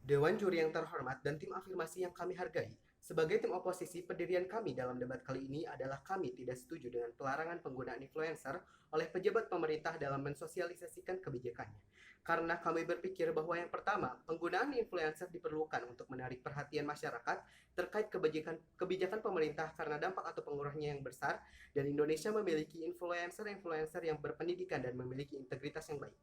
Dewan juri yang terhormat dan tim afirmasi yang kami hargai, sebagai tim oposisi, pendirian kami dalam debat kali ini adalah kami tidak setuju dengan pelarangan penggunaan influencer oleh pejabat pemerintah dalam mensosialisasikan kebijakannya. Karena kami berpikir bahwa yang pertama, penggunaan influencer diperlukan untuk menarik perhatian masyarakat terkait kebijakan pemerintah karena dampak atau pengaruhnya yang besar, dan Indonesia memiliki influencer-influencer yang berpendidikan dan memiliki integritas yang baik.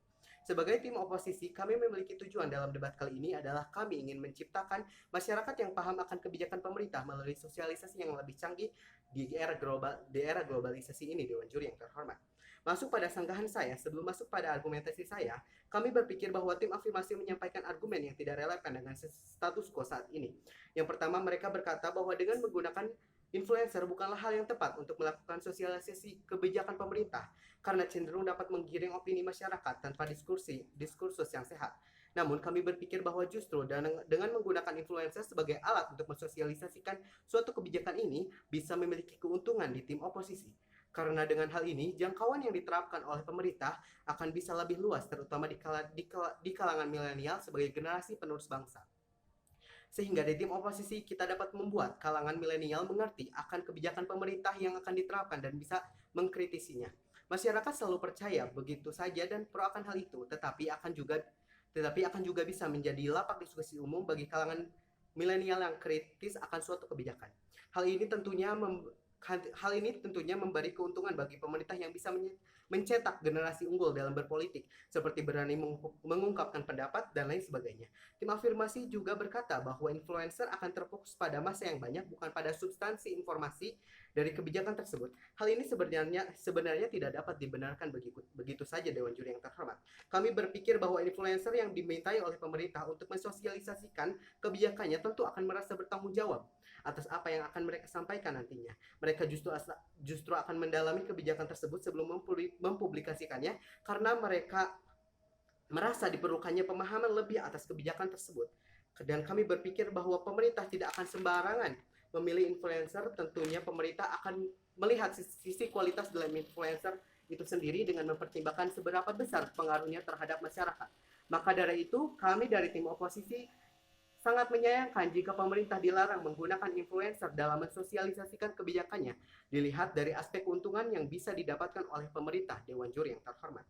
Sebagai tim oposisi, kami memiliki tujuan dalam debat kali ini adalah kami ingin menciptakan masyarakat yang paham akan kebijakan pemerintah melalui sosialisasi yang lebih canggih di era globalisasi ini, Dewan Juri yang terhormat. Masuk pada sanggahan saya, sebelum masuk pada argumentasi saya, kami berpikir bahwa tim afirmasi menyampaikan argumen yang tidak relevan dengan status quo saat ini. Yang pertama, mereka berkata bahwa dengan menggunakan influencer bukanlah hal yang tepat untuk melakukan sosialisasi kebijakan pemerintah karena cenderung dapat menggiring opini masyarakat tanpa diskursus yang sehat. Namun kami berpikir bahwa justru dengan menggunakan influencer sebagai alat untuk mensosialisasikan suatu kebijakan ini bisa memiliki keuntungan di tim oposisi. Karena dengan hal ini, jangkauan yang diterapkan oleh pemerintah akan bisa lebih luas, terutama di kalangan milenial sebagai generasi penerus bangsa. Sehingga di tim oposisi kita dapat membuat kalangan milenial mengerti akan kebijakan pemerintah yang akan diterapkan dan bisa mengkritisinya. Masyarakat selalu percaya begitu saja dan pro akan hal itu, tetapi akan juga bisa menjadi lapak diskusi umum bagi kalangan milenial yang kritis akan suatu kebijakan. Hal ini tentunya Hal ini tentunya memberi keuntungan bagi pemerintah yang bisa mencetak generasi unggul dalam berpolitik, seperti berani mengungkapkan pendapat dan lain sebagainya. Tim afirmasi juga berkata bahwa influencer akan terfokus pada masa yang banyak, bukan pada substansi informasi dari kebijakan tersebut. Hal ini sebenarnya tidak dapat dibenarkan begitu saja, Dewan Juri yang terhormat. Kami berpikir bahwa influencer yang dimintai oleh pemerintah untuk mensosialisasikan kebijakannya tentu akan merasa bertanggung jawab atas apa yang akan mereka sampaikan nantinya. Mereka justru akan mendalami kebijakan tersebut sebelum mempublikasikannya karena mereka merasa diperlukannya pemahaman lebih atas kebijakan tersebut. Dan kami berpikir bahwa pemerintah tidak akan sembarangan memilih influencer. Tentunya pemerintah akan melihat sisi kualitas dalam influencer itu sendiri dengan mempertimbangkan seberapa besar pengaruhnya terhadap masyarakat. Maka dari itu, kami dari tim oposisi sangat menyayangkan jika pemerintah dilarang menggunakan influencer dalam mensosialisasikan kebijakannya, dilihat dari aspek keuntungan yang bisa didapatkan oleh pemerintah, Dewan Juri yang terhormat.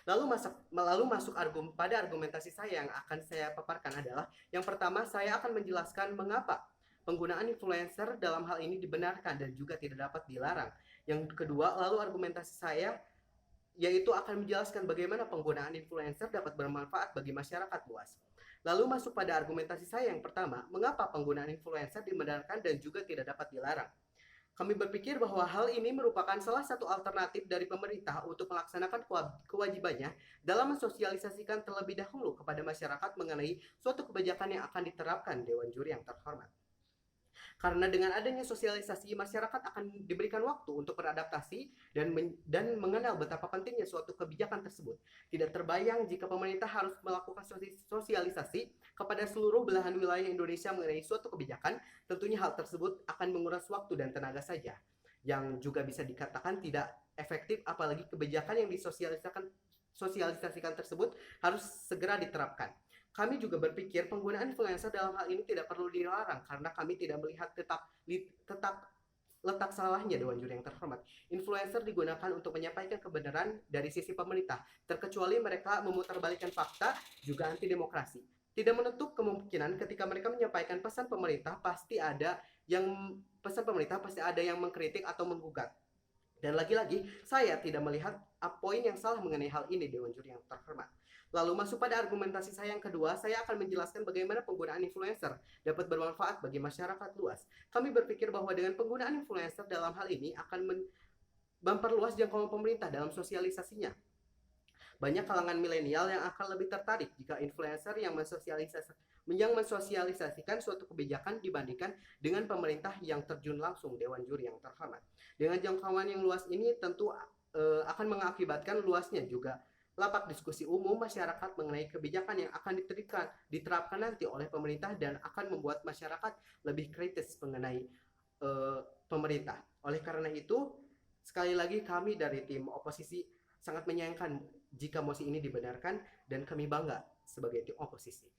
Lalu masuk pada argumentasi saya yang akan saya paparkan adalah, yang pertama saya akan menjelaskan mengapa penggunaan influencer dalam hal ini dibenarkan dan juga tidak dapat dilarang. Yang kedua, lalu argumentasi saya yaitu akan menjelaskan bagaimana penggunaan influencer dapat bermanfaat bagi masyarakat luas. Lalu masuk pada argumentasi saya yang pertama, mengapa penggunaan influencer dibenarkan dan juga tidak dapat dilarang. Kami berpikir bahwa hal ini merupakan salah satu alternatif dari pemerintah untuk melaksanakan kewajibannya dalam mensosialisasikan terlebih dahulu kepada masyarakat mengenai suatu kebijakan yang akan diterapkan, Dewan Juri yang terhormat. Karena dengan adanya sosialisasi, masyarakat akan diberikan waktu untuk beradaptasi dan mengenal betapa pentingnya suatu kebijakan tersebut. Tidak terbayang jika pemerintah harus melakukan sosialisasi kepada seluruh belahan wilayah Indonesia mengenai suatu kebijakan. Tentunya hal tersebut akan menguras waktu dan tenaga saja, yang juga bisa dikatakan tidak efektif, apalagi kebijakan yang disosialisasikan tersebut harus segera diterapkan. Kami juga berpikir penggunaan influencer dalam hal ini tidak perlu dilarang karena kami tidak melihat tetap letak salahnya, Dewan Juri yang terhormat. Influencer digunakan untuk menyampaikan kebenaran dari sisi pemerintah, terkecuali mereka memutarbalikkan fakta, juga anti demokrasi. Tidak menutup kemungkinan ketika mereka menyampaikan pesan pemerintah pasti ada yang mengkritik atau menggugat. Dan lagi-lagi, saya tidak melihat poin yang salah mengenai hal ini, Dewan Juri yang terhormat. Lalu masuk pada argumentasi saya yang kedua, saya akan menjelaskan bagaimana penggunaan influencer dapat bermanfaat bagi masyarakat luas. Kami berpikir bahwa dengan penggunaan influencer dalam hal ini akan memperluas jangkauan pemerintah dalam sosialisasinya. Banyak kalangan milenial yang akan lebih tertarik jika influencer yang mensosialisasikan suatu kebijakan dibandingkan dengan pemerintah yang terjun langsung, Dewan Juri yang terhormat. Dengan jangkauan yang luas ini tentu akan mengakibatkan luasnya juga lapak diskusi umum masyarakat mengenai kebijakan yang akan diterapkan nanti oleh pemerintah dan akan membuat masyarakat lebih kritis mengenai pemerintah. Oleh karena itu, sekali lagi kami dari tim oposisi sangat menyayangkan jika mosi ini dibenarkan dan kami bangga sebagai tim oposisi.